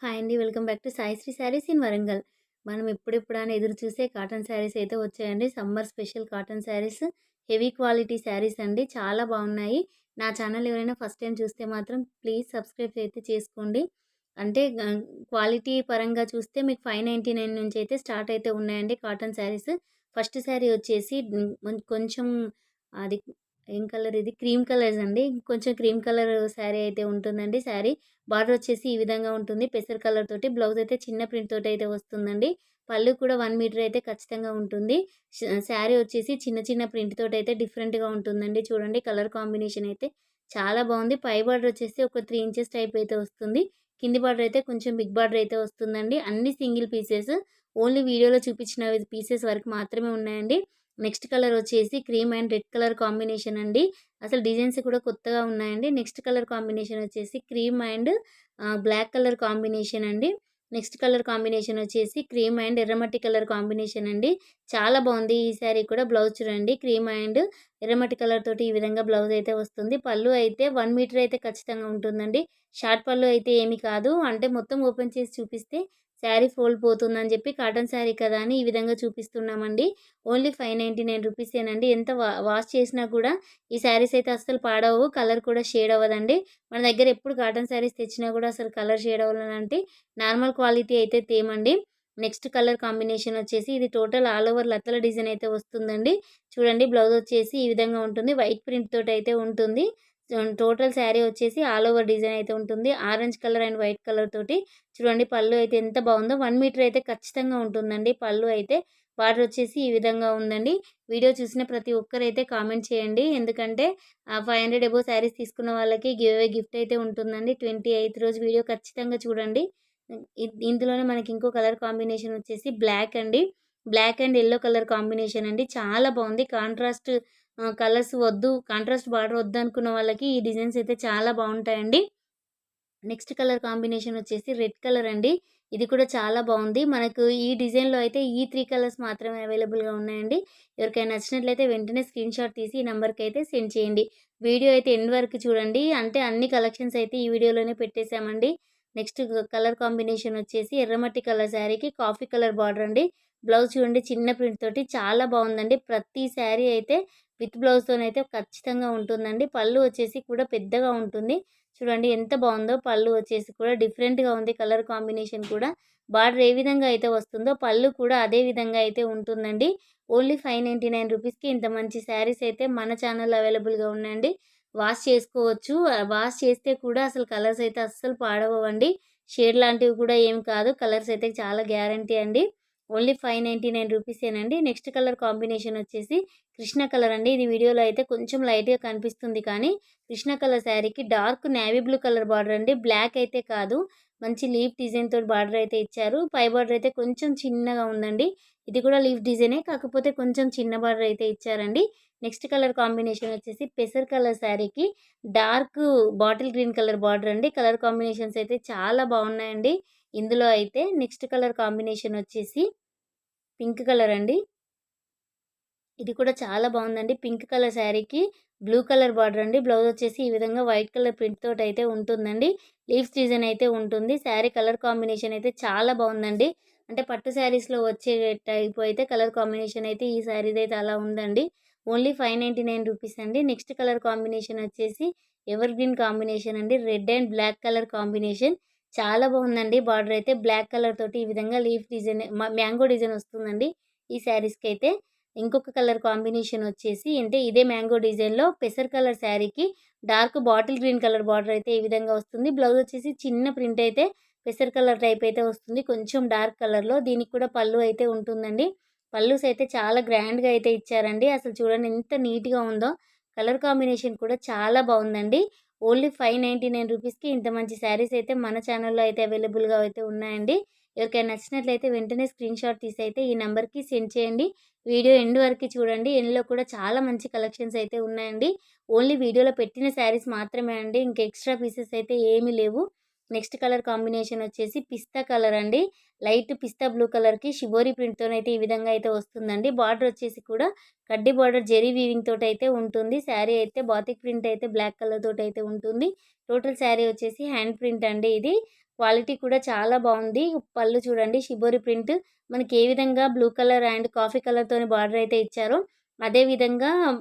Hi అండి. Welcome back to Saisri saris in Warangal. మనం ఎప్పుడెప్పుడా అని ఎదురు చూసే కాటన్ శారీస్ అయితే వచ్చాయండి. Summer special cotton saris, heavy quality saris అండి. చాలా బాగున్నాయి. నా ఛానల్ ఎవరైనా ఫస్ట్ టైం చూస్తే మాత్రం ప్లీజ్ సబ్స్క్రైబ్ అయితే చేసుకోండి. అంటే క్వాలిటీ పరంగా చూస్తే మీకు 599 నుంచి అయితే స్టార్ట్ అయితే ఉన్నాయండి కాటన్ శారీస్. ఫస్ట్ శారీ వచ్చేసి కొంచెం అది ఏం కలర్ ఇది క్రీమ్ కలర్స్ అండి. కొంచెం క్రీమ్ కలర్ శారీ అయితే ఉంటుందండి. శారీ బార్డర్ వచ్చేసి ఈ విధంగా ఉంటుంది. పెసర్ కలర్ తోటి బ్లౌజ్ అయితే చిన్న ప్రింట్ తోటి అయితే వస్తుందండి. పళ్ళు కూడా 1 మీటర్ అయితే ఖచ్చితంగా ఉంటుంది. శారీ వచ్చేసి చిన్న చిన్న ప్రింట్ తోటి అయితే డిఫరెంట్‌గా ఉంటుందండి. చూడండి కలర్ కాంబినేషన్ అయితే చాలా బాగుంది. పై బార్డర్ వచ్చేసి ఒక 3 ఇంచెస్ టైప్ అయితే వస్తుంది. కింది బార్డర్ అయితే కొంచెం బిగ్ బార్డర్ అయితే వస్తుందండి. అన్ని సింగిల్ పీసెస్. ఓన్లీ వీడియోలో చూపించిన పీసెస్ వరకు మాత్రమే ఉన్నాయండి. నెక్స్ట్ కలర్ వచ్చేసి cream and red colour combination అండి. అసలు డిజైన్స్ కూడా కొత్తగా ఉన్నాయండి. నెక్స్ట్ కలర్ కాంబినేషన్ వచ్చేసి cream and black colour combination అండి. నెక్స్ట్ కలర్ కాంబినేషన్ వచ్చేసి క్రీమ్ అండ్ ఎర్రమట్టి కలర్ కాంబినేషన్ అండి. చాలా బాగుంది ఈ శారీ కూడా. బ్లౌజ్ చూడండి క్రీమ్ అండ్ ఎర్రమట్టి కలర్ తోటి ఈ విధంగా బ్లౌజ్ అయితే వస్తుంది. పళ్ళు అయితే 1 మీటర్ అయితే ఖచ్చితంగా ఉంటుందండి. షార్ట్ పళ్ళు అయితే ఏమి కాదు. అంటే మొత్తం ఓపెన్ చేసి చూపిస్తే శారీ ఫోల్డ్ పోతుందని చెప్పి కాటన్ శారీ కదా అని ఈ విధంగా చూపిస్తున్నామండి. ఓన్లీ 599 రూపీసేనండి. ఎంత వాష్ చేసినా కూడా ఈ శారీస్ అయితే అస్సలు పాడవవు. కలర్ కూడా షేడ్ అవ్వదండి. మన దగ్గర ఎప్పుడు కాటన్ శారీస్ తెచ్చినా కూడా అసలు కలర్ షేడ్ అవ్వాలంటే నార్మల్ క్వాలిటీ అయితే తేమండి. నెక్స్ట్ కలర్ కాంబినేషన్ వచ్చేసి ఇది టోటల్ ఆల్ ఓవర్ లతల డిజైన్ అయితే వస్తుందండి. చూడండి బ్లౌజ్ వచ్చేసి ఈ విధంగా ఉంటుంది. వైట్ ప్రింట్ తోటి అయితే ఉంటుంది. టోటల్ శారీ వచ్చేసి ఆల్ ఓవర్ డిజైన్ అయితే ఉంటుంది. Orange colour and white colour తోటి చూడండి పళ్ళు అయితే ఎంత బాగుందో. 1 మీటర్ అయితే ఖచ్చితంగా ఉంటుందండి పళ్ళు అయితే. బార్డర్ వచ్చేసి ఈ విధంగా ఉందండి. వీడియో చూసిన ప్రతి ఒక్కరైతే కామెంట్ చేయండి. ఎందుకంటే 500 అబోవ్ శారీస్ తీసుకున్న వాళ్ళకి గివ్ అవే గిఫ్ట్ అయితే ఉంటుందండి. 28th రోజు వీడియో ఖచ్చితంగా చూడండి. ఇందులోనే మనకి ఇంకో కలర్ కాంబినేషన్ వచ్చేసి బ్లాక్ అండి. Black and yellow colour combination అండి. చాలా బాగుంది. కాంట్రాస్ట్ కలర్స్ వద్దు, కాంట్రాస్ట్ బార్డర్ వద్దనుకున్న వాళ్ళకి ఈ డిజైన్స్ అయితే చాలా బాగుంటాయండి. నెక్స్ట్ కలర్ కాంబినేషన్ వచ్చేసి రెడ్ కలర్ అండి. ఇది కూడా చాలా బాగుంది. మనకు ఈ డిజైన్‌లో అయితే ఈ 3 కలర్స్ మాత్రమే అవైలబుల్‌గా ఉన్నాయండి. ఎవరికైనా నచ్చినట్లయితే వెంటనే స్క్రీన్‌షాట్ తీసి ఈ నంబర్‌కి అయితే సెండ్ చేయండి. వీడియో అయితే ఎండ్ వరకు చూడండి. అంటే అన్ని కలెక్షన్స్ అయితే ఈ వీడియోలోనే పెట్టేసామండి. నెక్స్ట్ కలర్ కాంబినేషన్ వచ్చేసి ఎర్రమట్టి కలర్ శారీకి కాఫీ కలర్ బార్డర్ అండి. బ్లౌజ్ చూడండి చిన్న ప్రింట్ తోటి చాలా బాగుందండి. ప్రతి శారీ అయితే విత్ బ్లౌజ్‌తోనైతే ఖచ్చితంగా ఉంటుందండి. పళ్ళు వచ్చేసి కూడా పెద్దగా ఉంటుంది. చూడండి ఎంత బాగుందో. పళ్ళు వచ్చేసి కూడా డిఫరెంట్‌గా ఉంది. కలర్ కాంబినేషన్ కూడా బార్డర్ ఏ విధంగా అయితే వస్తుందో పళ్ళు కూడా అదే విధంగా అయితే ఉంటుందండి. ఓన్లీ 599 రూపీస్‌కి ఇంత మంచి శారీస్ అయితే మన ఛానల్‌లో అవైలబుల్‌గా ఉన్నాయండి. వాష్ చేసుకోవచ్చు. వాష్ చేస్తే కూడా అసలు కలర్స్ అయితే అస్సలు పాడవవండి. షేడ్ లాంటివి కూడా ఏమి కాదు. కలర్స్ అయితే చాలా గ్యారంటీ అండి. ఓన్లీ 599 రూపీసేనండి. నెక్స్ట్ కలర్ కాంబినేషన్ వచ్చేసి కృష్ణ కలర్ అండి. ఇది వీడియోలో అయితే కొంచెం లైట్‌గా కనిపిస్తుంది కానీ కృష్ణ కలర్ శారీకి dark navy blue colour border అండి. బ్లాక్ అయితే కాదు. మంచి లీఫ్ డిజైన్ తోటి బార్డర్ అయితే ఇచ్చారు. పై బార్డర్ అయితే కొంచెం చిన్నగా ఉందండి. ఇది కూడా లీఫ్ డిజైనే కాకపోతే కొంచెం చిన్న బార్డర్ అయితే ఇచ్చారండి. నెక్స్ట్ కలర్ కాంబినేషన్ వచ్చేసి పెసర్ కలర్ శారీకి dark bottle green colour border అండి. కలర్ కాంబినేషన్స్ అయితే చాలా బాగున్నాయండి. ఇందులో అయితే నెక్స్ట్ కలర్ కాంబినేషన్ వచ్చేసి పింక్ కలర్ అండి. ఇది కూడా చాలా బాగుందండి. పింక్ కలర్ శారీకి బ్లూ కలర్ బార్డర్ అండి. బ్లౌజ్ వచ్చేసి ఈ విధంగా వైట్ కలర్ ప్రింట్ తోటి అయితే ఉంటుందండి. లీవ్స్ డిజైన్ అయితే ఉంటుంది. శారీ కలర్ కాంబినేషన్ అయితే చాలా బాగుందండి. అంటే పట్టు శారీస్‌లో వచ్చే టైప్ అయితే కలర్ కాంబినేషన్ అయితే ఈ శారీది అయితే అలా ఉందండి. ఓన్లీ 599 రూపీస్ అండి. నెక్స్ట్ కలర్ కాంబినేషన్ వచ్చేసి ఎవర్ గ్రీన్ కాంబినేషన్ అండి. Red and black colour combination చాలా బాగుందండి. బార్డర్ అయితే బ్లాక్ కలర్ తోటి ఈ విధంగా లీఫ్ డిజైన్ మ్యాంగో డిజైన్ వస్తుందండి ఈ శారీస్‌కైతే. ఇంకొక కలర్ కాంబినేషన్ వచ్చేసి అంటే ఇదే మ్యాంగో డిజైన్‌లో పెసర్ కలర్ శారీకి dark bottle green colour border అయితే ఈ విధంగా వస్తుంది. బ్లౌజ్ వచ్చేసి చిన్న ప్రింట్ అయితే పెసర్ కలర్ టైప్ అయితే వస్తుంది. కొంచెం డార్క్ కలర్‌లో. దీనికి కూడా పళ్ళు అయితే ఉంటుందండి. పళ్ళుస్ అయితే చాలా గ్రాండ్‌గా అయితే ఇచ్చారండి. అసలు చూడండి ఎంత నీట్‌గా ఉందో. కలర్ కాంబినేషన్ కూడా చాలా బాగుందండి. ఓన్లీ 599 రూపీస్‌కి ఇంత మంచి శారీస్ అయితే మన ఛానల్‌లో అయితే అవైలబుల్‌గా అయితే ఉన్నాయండి. ఎవరికైనా నచ్చినట్లయితే వెంటనే స్క్రీన్‌షాట్ తీసి అయితే ఈ నంబర్‌కి సెండ్ చేయండి. వీడియో ఎండ్ వరకు చూడండి. ఎండ్‌లో కూడా చాలా మంచి కలెక్షన్స్ అయితే ఉన్నాయండి. ఓన్లీ వీడియోలో పెట్టిన శారీస్ మాత్రమే అండి. ఇంక ఎక్స్‌ట్రా పీసెస్ అయితే ఏమీ లేవు. నెక్స్ట్ కలర్ కాంబినేషన్ వచ్చేసి పిస్తా కలర్ అండి. లైట్ పిస్తా బ్లూ కలర్‌కి షిబోరి ప్రింట్‌తోనైతే ఈ విధంగా అయితే వస్తుందండి. బార్డర్ వచ్చేసి కూడా కడ్డీ బార్డర్ జెరీ వీవింగ్ తోటైతే ఉంటుంది. శారీ అయితే బాతిక్ ప్రింట్ అయితే బ్లాక్ కలర్ తోటైతే ఉంటుంది. టోటల్ శారీ వచ్చేసి హ్యాండ్ ప్రింట్ అండి ఇది. క్వాలిటీ కూడా చాలా బాగుంది. పళ్ళు చూడండి షిబోరి ప్రింట్ మనకి ఏ విధంగా బ్లూ కలర్ అండ్ కాఫీ కలర్‌తోని బార్డర్ అయితే ఇచ్చారో, అదే విధంగా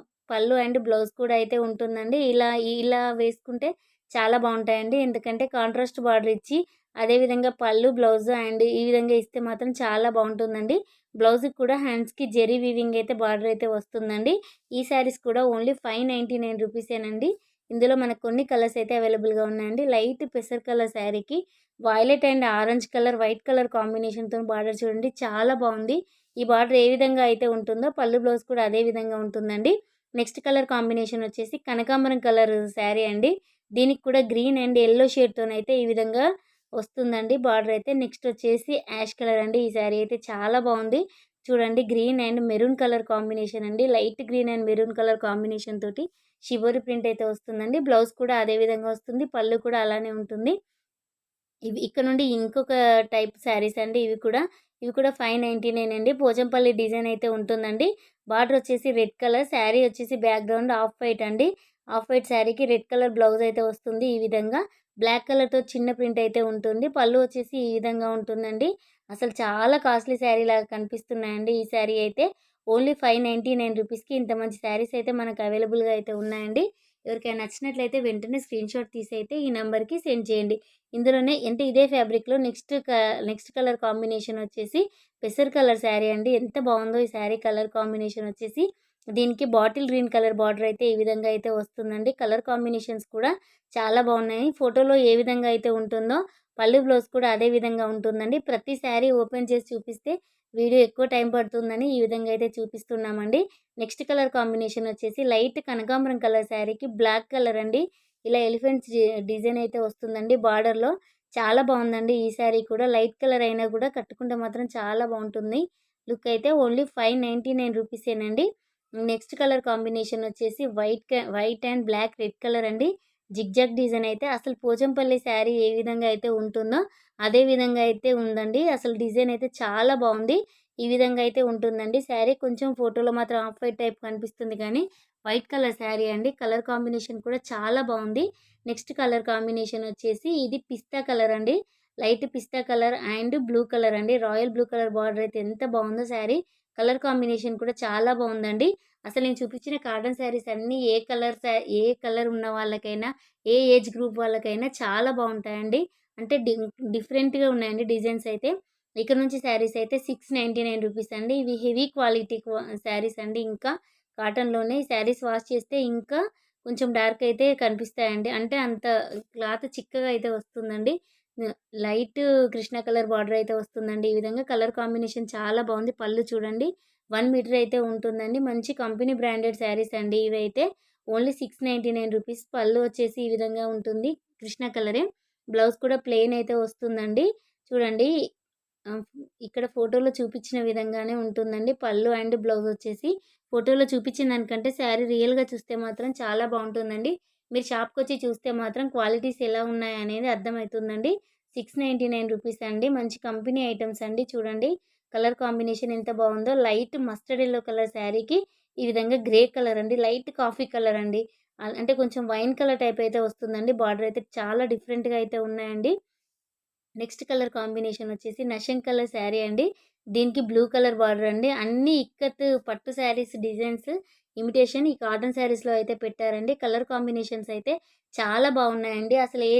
పళ్ళు అండ్ బ్లౌజ్ కూడా అయితే ఉంటుందండి. ఇలా వేసుకుంటే చాలా బావుంటాయండి. ఎందుకంటే కాంట్రాస్ట్ బార్డర్ ఇచ్చి, అదే విధంగా పళ్ళు, బ్లౌజ్ అండ్ ఈ విధంగా ఇస్తే మాత్రం చాలా బావుంటుందండి. బ్లౌజ్‌కి కూడా హ్యాండ్స్‌కి జెరీ వీవింగ్ అయితే బార్డర్ అయితే వస్తుందండి. ఈ శారీస్ కూడా ఓన్లీ 599 రూపీసేనండి. ఇందులో మనకు కొన్ని కలర్స్ అయితే అవైలబుల్‌గా ఉన్నాయండి. లైట్ పెసర్ కలర్ శారీకి violet and orange colour, white colour కాంబినేషన్‌తోని బార్డర్ చూడండి చాలా బావుంది. ఈ బార్డర్ ఏ విధంగా అయితే ఉంటుందో పళ్ళు, బ్లౌజ్ కూడా అదే విధంగా ఉంటుందండి. నెక్స్ట్ కలర్ కాంబినేషన్ వచ్చేసి కనకాంబరం కలర్ శారీ అండి. దీనికి కూడా గ్రీన్ అండ్ యెల్లో షేడ్‌తోనైతే ఈ విధంగా వస్తుందండి బార్డర్ అయితే. నెక్స్ట్ వచ్చేసి యాష్ కలర్ అండి. ఈ శారీ అయితే చాలా బావుంది. చూడండి green and maroon colour combination అండి. Light green and maroon colour combination తోటి షిబోరి ప్రింట్ అయితే వస్తుందండి. బ్లౌజ్ కూడా అదే విధంగా వస్తుంది. పళ్ళు కూడా అలానే ఉంటుంది. ఇక్కడ నుండి ఇంకొక టైప్ శారీస్ అండి ఇవి కూడా. ఇవి కూడా 599 అండి. పోచంపల్లి డిజైన్ అయితే ఉంటుందండి. బార్డర్ వచ్చేసి రెడ్ కలర్, శారీ వచ్చేసి బ్యాక్‌గ్రౌండ్ ఆఫ్ వైట్ అండి. ఆఫ్ వైట్ శారీకి రెడ్ కలర్ బ్లౌజ్ అయితే వస్తుంది ఈ విధంగా. బ్లాక్ కలర్‌తో చిన్న ప్రింట్ అయితే ఉంటుంది. పళ్ళు వచ్చేసి ఈ విధంగా ఉంటుందండి. అసలు చాలా కాస్ట్‌లీ శారీ లాగా కనిపిస్తున్నాయండి ఈ శారీ అయితే. ఓన్లీ 599 రూపీస్‌కి ఇంత మంచి శారీస్ అయితే మనకు అవైలబుల్‌గా అయితే ఉన్నాయండి. ఎవరికైనా నచ్చినట్లయితే వెంటనే స్క్రీన్‌షాట్ తీసి అయితే ఈ నంబర్‌కి సెండ్ చేయండి. ఇందులోనే అంటే ఇదే ఫ్యాబ్రిక్‌లో నెక్స్ట్ కలర్ కాంబినేషన్ వచ్చేసి పెసర్ కలర్ శారీ అండి. ఎంత బావుందో ఈ శారీ కలర్ కాంబినేషన్ వచ్చేసి. దీనికి బాటిల్ గ్రీన్ కలర్ బార్డర్ అయితే ఈ విధంగా అయితే వస్తుందండి. కలర్ కాంబినేషన్స్ కూడా చాలా బావున్నాయి. ఫోటోలో ఏ విధంగా అయితే ఉంటుందో పళ్ళు, బ్లౌజ్ కూడా అదే విధంగా ఉంటుందండి. ప్రతి శారీ ఓపెన్ చేసి చూపిస్తే వీడియో ఎక్కువ టైం పడుతుందని ఈ విధంగా అయితే చూపిస్తున్నామండి. నెక్స్ట్ కలర్ కాంబినేషన్ వచ్చేసి లైట్ కనకాంబరం కలర్ శారీకి బ్లాక్ కలర్ అండి. ఇలా ఎలిఫెంట్స్ డిజైన్ అయితే వస్తుందండి బార్డర్‌లో. చాలా బావుందండి ఈ శారీ కూడా. లైట్ కలర్ అయినా కూడా కట్టుకుంటే మాత్రం చాలా బావుంటుంది. లుక్ అయితే ఓన్లీ 599 రూపీసేనండి. నెక్స్ట్ కలర్ కాంబినేషన్ వచ్చేసి white and black red colour అండి. జిగ్‌జాగ్ డిజైన్ అయితే అసలు పోచంపల్లి శారీ ఏ విధంగా అయితే ఉంటుందో అదే విధంగా అయితే ఉందండి. అసలు డిజైన్ అయితే చాలా బావుంది. ఈ విధంగా అయితే ఉంటుందండి శారీ. కొంచెం ఫోటోలో మాత్రం ఆఫ్ వైట్ టైప్ కనిపిస్తుంది కానీ వైట్ కలర్ శారీ అండి. కలర్ కాంబినేషన్ కూడా చాలా బావుంది. నెక్స్ట్ కలర్ కాంబినేషన్ వచ్చేసి ఇది పిస్తా కలర్ అండి. Light pista colour and blue colour అండి. రాయల్ బ్లూ కలర్ బార్డర్ అయితే ఎంత బావుందో శారీ. కలర్ కాంబినేషన్ కూడా చాలా బావుందండి. అసలు నేను చూపించిన కాటన్ శారీస్ అన్నీ ఏ కలర్ ఉన్న వాళ్ళకైనా, ఏ ఏజ్ గ్రూప్ వాళ్ళకైనా చాలా బావుంటాయండి. అంటే డిఫరెంట్‌గా ఉన్నాయండి డిజైన్స్ అయితే. ఇక్కడ నుంచి శారీస్ అయితే 699 రూపీస్ అండి. ఇవి హెవీ క్వాలిటీ శారీస్ అండి ఇంకా. కాటన్‌లోనే ఈ శారీస్ వాష్ చేస్తే ఇంకా కొంచెం డార్క్ అయితే కనిపిస్తాయండి. అంటే అంత క్లాత్ చిక్కగా అయితే వస్తుందండి. న లైట్ కృష్ణ కలర్ బార్డర్ అయితే వస్తుందండి. ఈ విధంగా కలర్ కాంబినేషన్ చాలా బావుంది. పళ్ళు చూడండి 1 మీటర్ అయితే ఉంటుందండి. మంచి కంపెనీ బ్రాండెడ్ శారీస్ అండి ఇవైతే. Only 699 rupees. పళ్ళు వచ్చేసి ఈ విధంగా ఉంటుంది. కృష్ణ కలరే. బ్లౌజ్ కూడా ప్లెయిన్ అయితే వస్తుందండి. చూడండి ఆహ్, ఇక్కడ ఫోటోలో చూపించిన విధంగానే ఉంటుందండి. పళ్ళు అండ్ బ్లౌజ్ వచ్చేసి ఫోటోలో చూపించిన దానికంటే శారీ రియల్‌గా చూస్తే మాత్రం చాలా బావుంటుందండి. మీరు షాప్‌కొచ్చి చూస్తే మాత్రం క్వాలిటీస్ ఎలా ఉన్నాయనేది అర్థమవుతుందండి. 699 రూపీస్ అండి. మంచి కంపెనీ ఐటెమ్స్ అండి. చూడండి కలర్ కాంబినేషన్ ఎంత బావుందో. లైట్ మస్టర్డ్ యెల్లో కలర్ శారీకి ఈ విధంగా గ్రే కలర్ అండి. లైట్ కాఫీ కలర్ అండి. అంటే కొంచెం వైన్ కలర్ టైప్ అయితే వస్తుందండి. బార్డర్ అయితే చాలా డిఫరెంట్‌గా అయితే ఉన్నాయండి. నెక్స్ట్ కలర్ కాంబినేషన్ వచ్చేసి నషం కలర్ శారీ అండి. దీనికి బ్లూ కలర్ బార్డర్ అండి. అన్నీ ఇక్కత్ పట్టు శారీస్ డిజైన్స్ ఇమిటేషన్ ఈ కాటన్ శారీస్‌లో అయితే పెట్టారండి. కలర్ కాంబినేషన్స్ అయితే చాలా బాగున్నాయండి. అసలు ఏ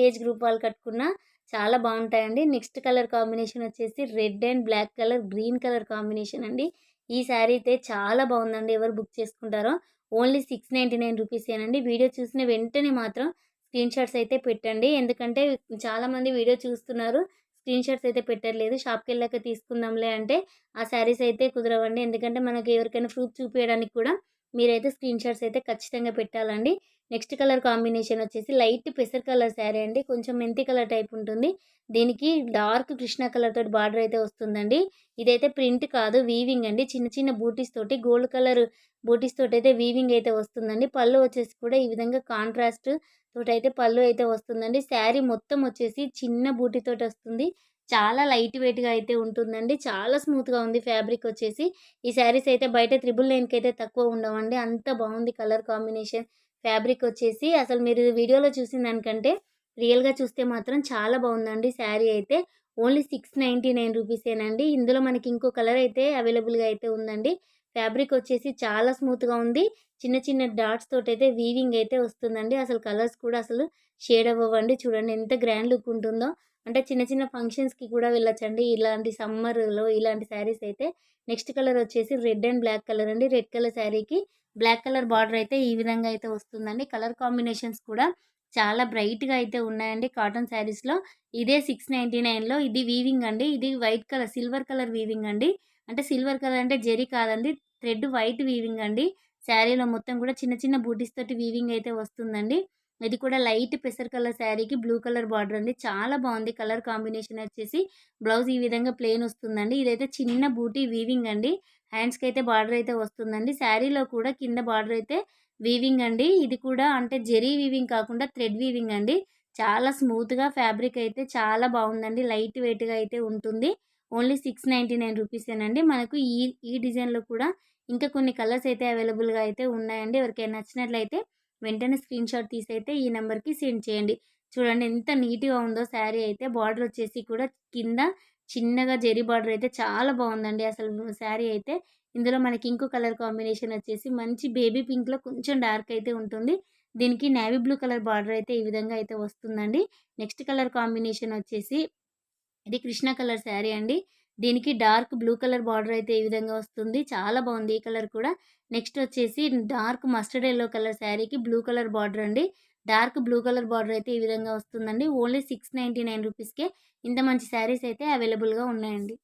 ఏజ్ గ్రూప్ వాళ్ళు కట్టుకున్నా చాలా బావుంటాయండి. నెక్స్ట్ కలర్ కాంబినేషన్ వచ్చేసి red and black colour, green colour combination అండి. ఈ శారీ అయితే చాలా బావుందండి. ఎవరు బుక్ చేసుకుంటారో ఓన్లీ 699 రూపీసేనండి. వీడియో చూసిన వెంటనే మాత్రం స్క్రీన్ షాట్స్ అయితే పెట్టండి. ఎందుకంటే చాలామంది వీడియో చూస్తున్నారు. స్క్రీన్ షాట్స్ అయితే పెట్టట్లేదు. షాప్‌కెళ్ళాక తీసుకుందాంలే అంటే ఆ శారీస్ అయితే కుదరవండి. ఎందుకంటే మనకి ఎవరికైనా ప్రూఫ్ చూపియడానికి కూడా మీరైతే స్క్రీన్ షాట్స్ అయితే ఖచ్చితంగా పెట్టాలండి. నెక్స్ట్ కలర్ కాంబినేషన్ వచ్చేసి లైట్ పెసర్ కలర్ శారీ అండి. కొంచెం మెంతి కలర్ టైప్ ఉంటుంది. దీనికి డార్క్ కృష్ణ కలర్ తోటి బార్డర్ అయితే వస్తుందండి. ఇదైతే ప్రింట్ కాదు వీవింగ్ అండి. చిన్న చిన్న బూటీస్ తోటి గోల్డ్ కలర్ బూటీస్ తోటైతే వీవింగ్ అయితే వస్తుందండి. పళ్ళు వచ్చేసి కూడా ఈ విధంగా కాంట్రాస్ట్ తోటైతే పళ్ళు అయితే వస్తుందండి. శారీ మొత్తం వచ్చేసి చిన్న బూటీతోటి వస్తుంది. చాలా లైట్ వెయిట్‌గా అయితే ఉంటుందండి. చాలా స్మూత్‌గా ఉంది ఫ్యాబ్రిక్ వచ్చేసి. ఈ శారీస్ అయితే బయట 999కి అయితే తక్కువ ఉండవండి. అంత బావుంది కలర్ కాంబినేషన్. ఫ్యాబ్రిక్ వచ్చేసి అసలు మీరు వీడియోలో చూసిన దానికంటే రియల్‌గా చూస్తే మాత్రం చాలా బావుందండి శారీ అయితే. ఓన్లీ 699 రూపీసేనండి. ఇందులో మనకి ఇంకో కలర్ అయితే అవైలబుల్‌గా అయితే ఉందండి. ఫ్యాబ్రిక్ వచ్చేసి చాలా స్మూత్‌గా ఉంది. చిన్న చిన్న డాట్స్ తోటైతే వీవింగ్ అయితే వస్తుందండి. అసలు కలర్స్ కూడా అసలు షేడ్ అవ్వవండి. చూడండి ఎంత గ్రాండ్ లుక్ ఉంటుందో. అంటే చిన్న చిన్న ఫంక్షన్స్‌కి కూడా వెళ్ళొచ్చండి. ఇలాంటి సమ్మర్‌లో ఇలాంటి శారీస్ అయితే. నెక్స్ట్ కలర్ వచ్చేసి రెడ్ అండ్ బ్లాక్ కలర్ అండి. రెడ్ కలర్ శారీకి బ్లాక్ కలర్ బార్డర్ అయితే ఈ విధంగా అయితే వస్తుందండి. కలర్ కాంబినేషన్స్ కూడా చాలా బ్రైట్‌గా అయితే ఉన్నాయండి కాటన్ శారీస్‌లో. ఇదే 699లో ఇది వీవింగ్ అండి. ఇది white colour, silver colour weaving అండి. అంటే సిల్వర్ కలర్ అంటే జెరీ కాదండి. థ్రెడ్ వైట్ వీవింగ్ అండి. శారీలో మొత్తం కూడా చిన్న చిన్న బూటీస్ తోటి వీవింగ్ అయితే వస్తుందండి. ఇది కూడా లైట్ పెసర్ కలర్ శారీకి బ్లూ కలర్ బార్డర్ అండి. చాలా బావుంది కలర్ కాంబినేషన్ వచ్చేసి. బ్లౌజ్ ఈ విధంగా ప్లెయిన్ వస్తుందండి. ఇదైతే చిన్న బూటీ వీవింగ్ అండి. హ్యాండ్స్‌కైతే బార్డర్ అయితే వస్తుందండి. శారీలో కూడా కింద బార్డర్ అయితే వీవింగ్ అండి. ఇది కూడా అంటే జెరీ వీవింగ్ కాకుండా థ్రెడ్ వీవింగ్ అండి. చాలా స్మూత్‌గా ఫ్యాబ్రిక్ అయితే చాలా బావుందండి. లైట్ వెయిట్‌గా అయితే ఉంటుంది. ఓన్లీ 699 రూపీసేనండి. మనకు ఈ ఈ డిజైన్‌లో కూడా ఇంకా కొన్ని కలర్స్ అయితే అవైలబుల్‌గా అయితే ఉన్నాయండి. ఎవరికైనా నచ్చినట్లయితే వెంటనే స్క్రీన్‌షాట్ తీసైతే ఈ నంబర్‌కి సెండ్ చేయండి. చూడండి ఎంత నీట్‌గా ఉందో శారీ అయితే. బార్డర్ వచ్చేసి కూడా కింద చిన్నగా జెరీ బార్డర్ అయితే చాలా బావుందండి అసలు శారీ అయితే. ఇందులో మనకి ఇంకో కలర్ కాంబినేషన్ వచ్చేసి మంచి బేబీ పింక్‌లో కొంచెం డార్క్ అయితే ఉంటుంది. దీనికి నేవీ బ్లూ కలర్ బార్డర్ అయితే ఈ విధంగా అయితే వస్తుందండి. నెక్స్ట్ కలర్ కాంబినేషన్ వచ్చేసి ఇది కృష్ణ కలర్ శారీ అండి. దీనికి డార్క్ బ్లూ కలర్ బార్డర్ అయితే ఈ విధంగా వస్తుంది. చాలా బావుంది ఈ కలర్ కూడా. నెక్స్ట్ వచ్చేసి డార్క్ మస్టర్డ్ యెల్లో కలర్ శారీకి బ్లూ కలర్ బార్డర్ అండి. డార్క్ బ్లూ కలర్ బార్డర్ అయితే ఈ విధంగా వస్తుందండి. ఓన్లీ 699 రూపీస్‌కే ఇంత మంచి శారీస్ అయితే అవైలబుల్‌గా ఉన్నాయండి.